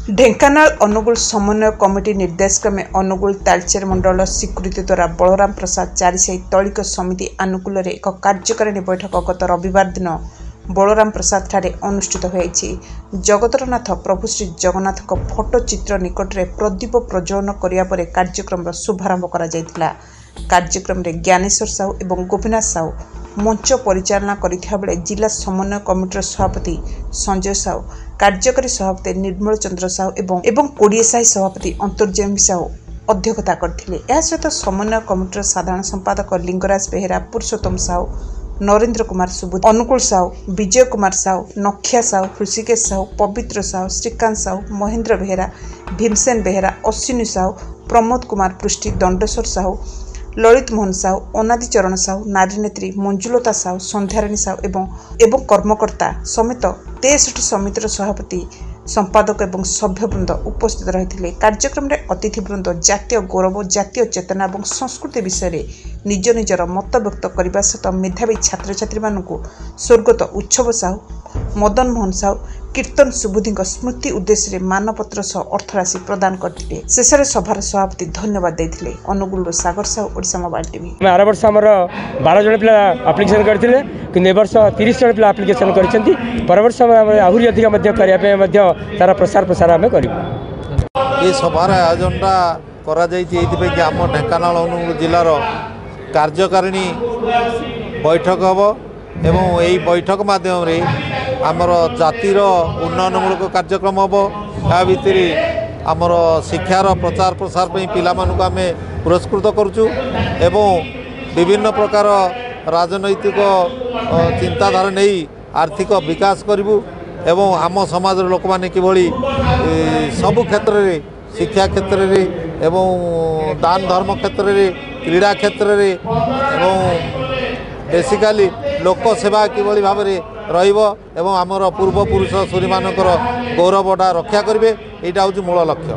ढेंकानाल अनुगुल समन्वय कमिटी निर्देश क्रमे अनुगुल तालचेर मंडल स्वीकृति द्वारा बलराम प्रसाद चारिसाई तौलिक समिति आनुकूल एक कार्यकारिणी बैठक गत रविवार दिन बलराम प्रसाद ठारे अनुष्ठित होईछि। जगतरनाथ प्रभु श्री जगन्नाथ फोटो चित्र निकट में प्रदीप प्रज्वलन करिया परे कार्यक्रम शुभारंभ करा जायतिला। कार्यक्रम रे ज्ञानेश्वर साहू एवं गोपीनाथ साहू मंच परिचालना करिथिया बेले जिला समन्वय कमिटीर सभापति संजय साहू, कार्यकारी सभापति निर्मल चंद्र साहू एवं कोड़िए साही सभापति अंतर्जामी साहू अध्यक्षता करथिले। या सहित समन्वय कमिटीर साधारण संपादक लिंगराज बेहेरा, पुरुषोत्तम साहू, नरेंद्र कुमार सुबुद, अनुकूल साहू, विजय कुमार साहू, नखिया साहू, ऋषिकेश साहू, पवित्र साहू, श्रीकांत साहू, महेंद्र बेहेरा, भीमसेन बेहेरा, अश्विनी साहू, प्रमोद कुमार पृष्टि, दंडेश्वर साहू, ललित मोहन साहू, अनादि चरण साहू, नारी नेत्री मंजुलता साहू, संध्याराणी साहू एवं कर्मकर्ता समेत 63 समितिर सभापति, संपादक एवं सभ्यवृंद उपस्थित रही। कार्यक्रम में अतिथिवृंद जातीय गौरव, जातीय चेतना और संस्कृति विषय में निज निजर मत व्यक्त करने सहित मेधावी छात्र छात्री मानू स्वर्गत उत्सव साहू, मदन मोहन साहू, कीर्तन सुबुद्धि स्मृति उद्देश्य मानपत्र सह अर्थराशि प्रदान करते। शेष में सभार सभापति धन्यवाद देते। Angul Sagar Sahu, Odisha mobile TV. आर वर्ष आम 12 जन पिला आप्लिकेसन करते कि वर्ष 30 जन पिला आप्लिकेसन कर परवर्ष आहरी अधिक करने तार प्रसार प्रसार आम कर सभार आयोजनटा कर आम ढेंकानाल अनुगुल जिलार कार्यकारिणी बैठक हम एवं यही बैठक माध्यम आमर जातिर उन्नयनमूलक कार्यक्रम हम। या भितर आमर शिक्षार प्रचार प्रसार पिला मानक आम पुरस्कृत करुचु एवं विभिन्न प्रकार राजनैतिक चिंताधारा नहीं आर्थिक विकास करूँ एवं आम समाज लोक मैंने किभली सबु क्षेत्र में शिक्षा क्षेत्र में एवं दान धर्म क्षेत्र में क्रीड़ा क्षेत्र में एवं बेसिकाली लोक सेवा किभली भाव में एवं आमर पूर्वपुरुष सूरी मानकर गौरवटा रक्षा करेंगे, यहाँ हूँ मूल लक्ष्य।